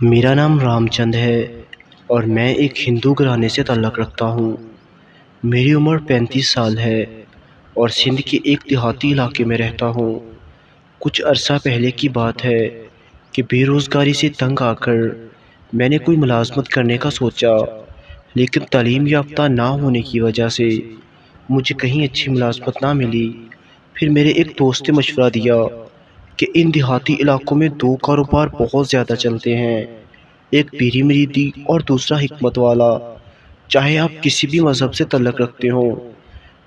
میرا نام رام چند ہے اور میں ایک ہندو گھرانے سے تعلق رکھتا ہوں۔ میری عمر 35 سال ہے اور سندھ کے ایک دیہاتی علاقے میں رہتا ہوں۔ کچھ عرصہ پہلے کی بات ہے کہ بے روزگاری سے تنگ آ کر میں نے کوئی ملازمت کرنے کا سوچا، لیکن تعلیم یافتہ نہ ہونے کی وجہ سے مجھے کہیں اچھی ملازمت نہ ملی۔ پھر میرے ایک دوست نے مشورہ دیا کہ ان دیہاتی علاقوں میں دو کاروبار بہت زیادہ چلتے ہیں، ایک پیری مریدی اور دوسرا حکمت والا۔ چاہے آپ کسی بھی مذہب سے تعلق رکھتے ہوں،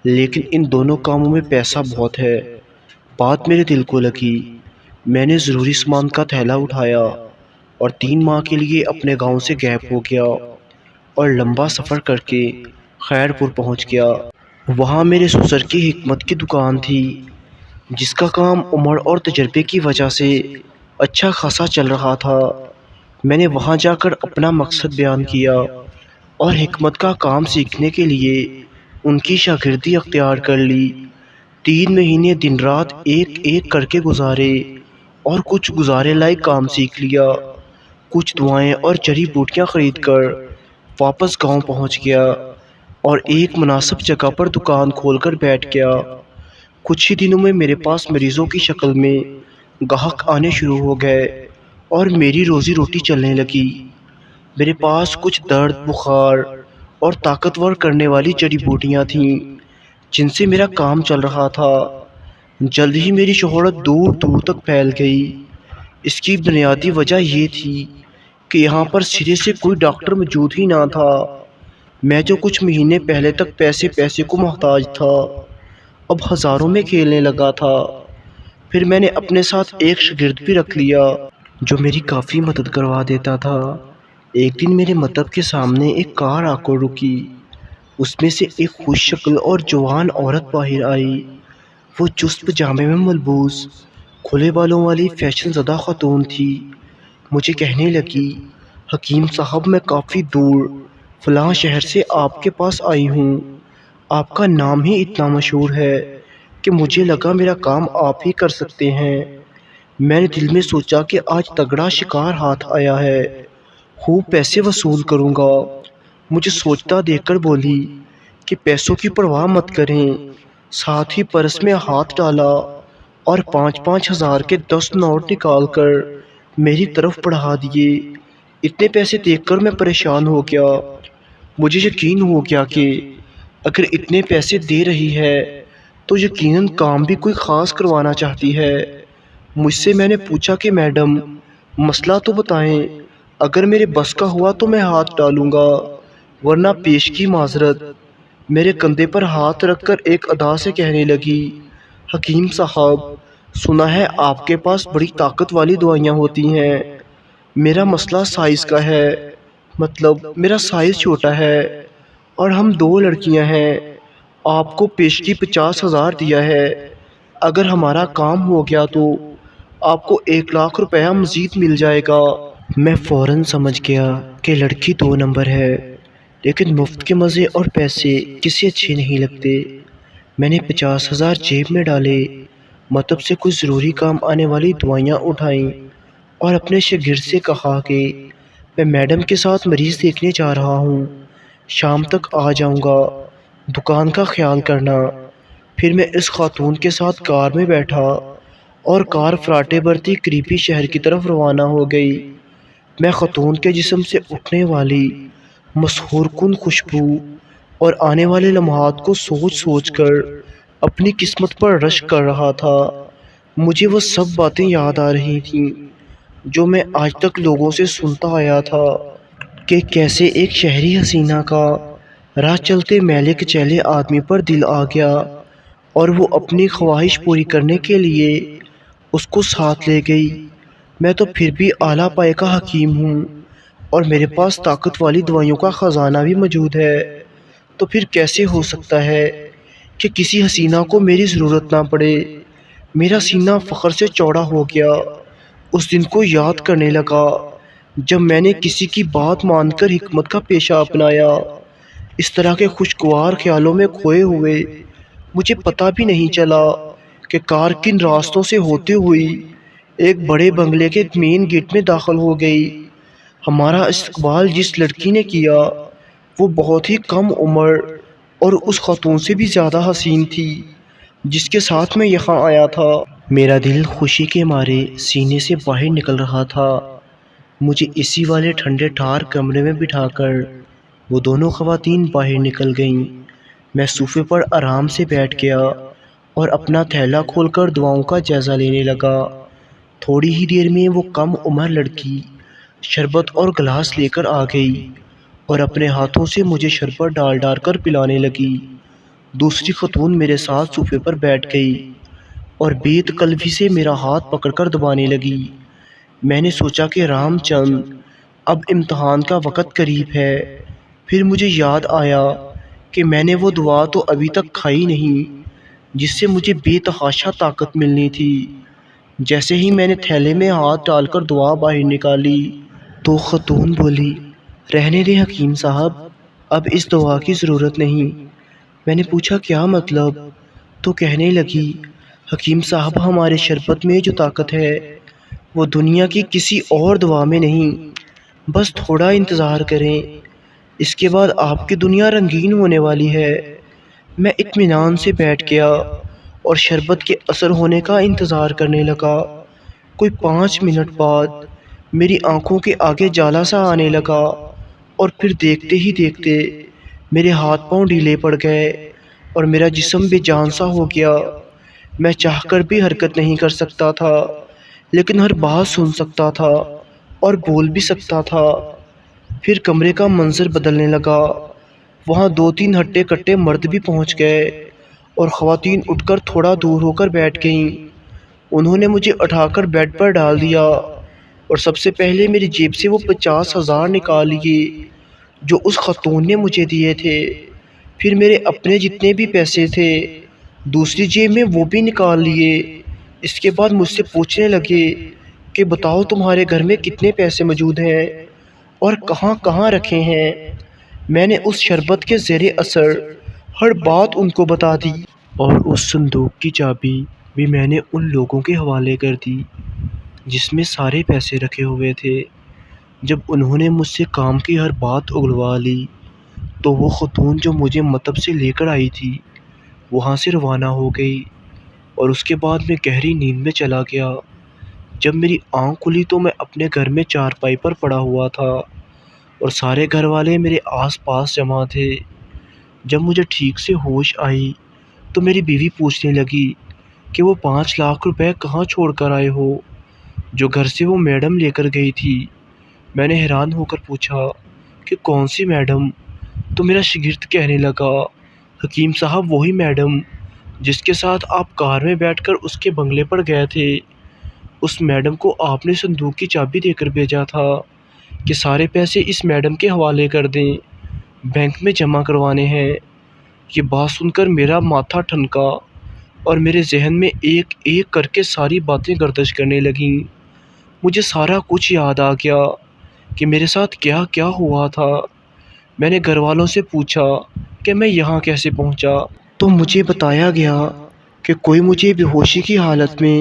لیکن ان دونوں کاموں میں پیسہ بہت ہے۔ بات میرے دل کو لگی۔ میں نے ضروری سامان کا تھیلا اٹھایا اور 3 ماہ کے لیے اپنے گاؤں سے غائب ہو گیا اور لمبا سفر کر کے خیر پور پہنچ گیا۔ وہاں میرے سسر کی حکمت کی دکان تھی، جس کا کام عمر اور تجربے کی وجہ سے اچھا خاصا چل رہا تھا۔ میں نے وہاں جا کر اپنا مقصد بیان کیا اور حکمت کا کام سیکھنے کے لیے ان کی شاگردی اختیار کر لی۔ 3 مہینے دن رات ایک ایک کر کے گزارے اور کچھ گزارے لائق کام سیکھ لیا۔ کچھ دعائیں اور جڑی بوٹیاں خرید کر واپس گاؤں پہنچ گیا اور ایک مناسب جگہ پر دکان کھول کر بیٹھ گیا۔ کچھ ہی دنوں میں میرے پاس مریضوں کی شکل میں گاہک آنے شروع ہو گئے اور میری روزی روٹی چلنے لگی۔ میرے پاس کچھ درد، بخار اور طاقتور کرنے والی جڑی بوٹیاں تھیں جن سے میرا کام چل رہا تھا۔ جلد ہی میری شہرت دور دور تک پھیل گئی۔ اس کی بنیادی وجہ یہ تھی کہ یہاں پر سرے سے کوئی ڈاکٹر موجود ہی نہ تھا۔ میں جو کچھ مہینے پہلے تک پیسے کو محتاج تھا، اب ہزاروں میں کھیلنے لگا تھا۔ پھر میں نے اپنے ساتھ ایک شاگرد بھی رکھ لیا جو میری کافی مدد کروا دیتا تھا۔ ایک دن میرے مکتب کے سامنے ایک کار آ کر رکی۔ اس میں سے ایک خوش شکل اور جوان عورت باہر آئی۔ وہ چست پجامے میں ملبوس کھلے بالوں والی فیشن زدہ خاتون تھی۔ مجھے کہنے لگی، حکیم صاحب، میں کافی دور فلاں شہر سے آپ کے پاس آئی ہوں۔ آپ کا نام ہی اتنا مشہور ہے کہ مجھے لگا میرا کام آپ ہی کر سکتے ہیں۔ میں نے دل میں سوچا کہ آج تگڑا شکار ہاتھ آیا ہے، خوب پیسے وصول کروں گا۔ مجھے سوچتا دیکھ کر بولی کہ پیسوں کی پرواہ مت کریں۔ ساتھ ہی پرس میں ہاتھ ڈالا اور 5-5 ہزار کے 10 نوٹ نکال کر میری طرف بڑھا دیے۔ اتنے پیسے دیکھ کر میں پریشان ہو گیا۔ مجھے یقین ہو گیا کہ اگر اتنے پیسے دے رہی ہے تو یقیناً کام بھی کوئی خاص کروانا چاہتی ہے۔ مجھ سے میں نے پوچھا کہ میڈم، مسئلہ تو بتائیں، اگر میرے بس کا ہوا تو میں ہاتھ ڈالوں گا، ورنہ پیش کی معذرت۔ میرے کندھے پر ہاتھ رکھ کر ایک ادا سے کہنے لگی، حکیم صاحب، سنا ہے آپ کے پاس بڑی طاقت والی دوائیاں ہوتی ہیں۔ میرا مسئلہ سائز کا ہے، مطلب میرا سائز چھوٹا ہے اور ہم 2 لڑکیاں ہیں۔ آپ کو پیشگی 50 ہزار دیا ہے، اگر ہمارا کام ہو گیا تو آپ کو 1 لاکھ روپیہ مزید مل جائے گا۔ میں فوراً سمجھ گیا کہ لڑکی 2 نمبر ہے، لیکن مفت کے مزے اور پیسے کسی اچھے نہیں لگتے۔ میں نے 50 ہزار جیب میں ڈالے، مطلب سے کچھ ضروری کام آنے والی دوائیاں اٹھائیں اور اپنے شاگرد سے کہا کہ میں میڈم کے ساتھ مریض دیکھنے جا رہا ہوں، شام تک آ جاؤں گا، دکان کا خیال کرنا۔ پھر میں اس خاتون کے ساتھ کار میں بیٹھا اور کار فراٹے برتی قریبی شہر کی طرف روانہ ہو گئی۔ میں خاتون کے جسم سے اٹھنے والی مسحور کن خوشبو اور آنے والے لمحات کو سوچ سوچ کر اپنی قسمت پر رشک کر رہا تھا۔ مجھے وہ سب باتیں یاد آ رہی تھیں جو میں آج تک لوگوں سے سنتا آیا تھا کہ کیسے ایک شہری حسینہ کا راہ چلتے میلے کچیلے آدمی پر دل آ گیا اور وہ اپنی خواہش پوری کرنے کے لیے اس کو ساتھ لے گئی۔ میں تو پھر بھی اعلیٰ پائے کا حکیم ہوں اور میرے پاس طاقت والی دوائیوں کا خزانہ بھی موجود ہے، تو پھر کیسے ہو سکتا ہے کہ کسی حسینہ کو میری ضرورت نہ پڑے؟ میرا سینہ فخر سے چوڑا ہو گیا۔ اس دن کو یاد کرنے لگا جب میں نے کسی کی بات مان کر حکمت کا پیشہ اپنایا۔ اس طرح کے خوشگوار خیالوں میں کھوئے ہوئے مجھے پتہ بھی نہیں چلا کہ کار کن راستوں سے ہوتے ہوئی ایک بڑے بنگلے کے مین گیٹ میں داخل ہو گئی۔ ہمارا استقبال جس لڑکی نے کیا وہ بہت ہی کم عمر اور اس خاتون سے بھی زیادہ حسین تھی جس کے ساتھ میں یہاں آیا تھا۔ میرا دل خوشی کے مارے سینے سے باہر نکل رہا تھا۔ مجھے اسی والے ٹھنڈے ٹھار کمرے میں بٹھا کر وہ دونوں خواتین باہر نکل گئیں۔ میں صوفے پر آرام سے بیٹھ گیا اور اپنا تھیلا کھول کر دعاؤں کا جائزہ لینے لگا۔ تھوڑی ہی دیر میں وہ کم عمر لڑکی شربت اور گلاس لے کر آ گئی اور اپنے ہاتھوں سے مجھے شربت ڈال ڈال کر پلانے لگی۔ دوسری خاتون میرے ساتھ صوفے پر بیٹھ گئی اور بے تکلفی سے میرا ہاتھ پکڑ کر دبانے لگی۔ میں نے سوچا کہ رام چند اب امتحان کا وقت قریب ہے۔ پھر مجھے یاد آیا کہ میں نے وہ دوا تو ابھی تک کھائی نہیں جس سے مجھے بے تحاشا طاقت ملنی تھی۔ جیسے ہی میں نے تھیلے میں ہاتھ ڈال کر دوا باہر نکالی تو خاتون بولی، رہنے دیں حکیم صاحب، اب اس دوا کی ضرورت نہیں۔ میں نے پوچھا کیا مطلب؟ تو کہنے لگی، حکیم صاحب ہمارے شربت میں جو طاقت ہے وہ دنیا کی کسی اور دوا میں نہیں، بس تھوڑا انتظار کریں، اس کے بعد آپ کی دنیا رنگین ہونے والی ہے۔ میں اطمینان سے بیٹھ گیا اور شربت کے اثر ہونے کا انتظار کرنے لگا۔ کوئی 5 منٹ بعد میری آنکھوں کے آگے جالا سا آنے لگا اور پھر دیکھتے ہی دیکھتے میرے ہاتھ پاؤں ڈھیلے پڑ گئے اور میرا جسم بے جان سا ہو گیا۔ میں چاہ کر بھی حرکت نہیں کر سکتا تھا لیکن ہر بات سن سکتا تھا اور بول بھی سکتا تھا۔ پھر کمرے کا منظر بدلنے لگا۔ وہاں 2-3 ہٹے کٹے مرد بھی پہنچ گئے اور خواتین اٹھ کر تھوڑا دور ہو کر بیٹھ گئیں۔ انہوں نے مجھے اٹھا کر بیڈ پر ڈال دیا اور سب سے پہلے میری جیب سے وہ 50,000 نکال لیے جو اس خاتون نے مجھے دیے تھے۔ پھر میرے اپنے جتنے بھی پیسے تھے دوسری جیب میں وہ بھی نکال لیے۔ اس کے بعد مجھ سے پوچھنے لگے کہ بتاؤ تمہارے گھر میں کتنے پیسے موجود ہیں اور کہاں کہاں رکھے ہیں۔ میں نے اس شربت کے زیر اثر ہر بات ان کو بتا دی اور اس صندوق کی چابی بھی میں نے ان لوگوں کے حوالے کر دی جس میں سارے پیسے رکھے ہوئے تھے۔ جب انہوں نے مجھ سے کام کی ہر بات اگلوا لی تو وہ خاتون جو مجھے مطب سے لے کر آئی تھی وہاں سے روانہ ہو گئی اور اس کے بعد میں گہری نیند میں چلا گیا۔ جب میری آنکھ کھلی تو میں اپنے گھر میں چارپائی پر پڑا ہوا تھا اور سارے گھر والے میرے آس پاس جمع تھے۔ جب مجھے ٹھیک سے ہوش آئی تو میری بیوی پوچھنے لگی کہ وہ 5 لاکھ روپے کہاں چھوڑ کر آئے ہو جو گھر سے وہ میڈم لے کر گئی تھی۔ میں نے حیران ہو کر پوچھا کہ کون سی میڈم؟ تو میرا شاگرد کہنے لگا، حکیم صاحب وہی میڈم جس کے ساتھ آپ کار میں بیٹھ کر اس کے بنگلے پر گئے تھے۔ اس میڈم کو آپ نے صندوق کی چابی دے کر بھیجا تھا کہ سارے پیسے اس میڈم کے حوالے کر دیں، بینک میں جمع کروانے ہیں۔ یہ بات سن کر میرا ماتھا ٹھنکا اور میرے ذہن میں ایک ایک کر کے ساری باتیں گردش کرنے لگیں۔ مجھے سارا کچھ یاد آ گیا کہ میرے ساتھ کیا کیا ہوا تھا۔ میں نے گھر والوں سے پوچھا کہ میں یہاں کیسے پہنچا تو مجھے بتایا گیا کہ کوئی مجھے بے ہوشی کی حالت میں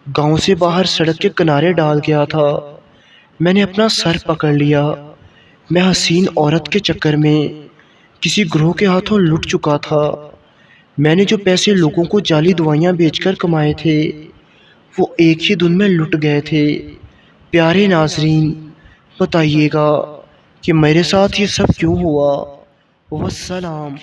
گاؤں سے باہر سڑک کے کنارے ڈال گیا تھا۔ میں نے اپنا سر پکڑ لیا۔ میں حسین عورت کے چکر میں کسی گروہ کے ہاتھوں لٹ چکا تھا۔ میں نے جو پیسے لوگوں کو جعلی دوائیاں بیچ کر کمائے تھے وہ ایک ہی دن میں لٹ گئے تھے۔ پیارے ناظرین، بتائیے گا کہ میرے ساتھ یہ سب کیوں ہوا؟ والسلام۔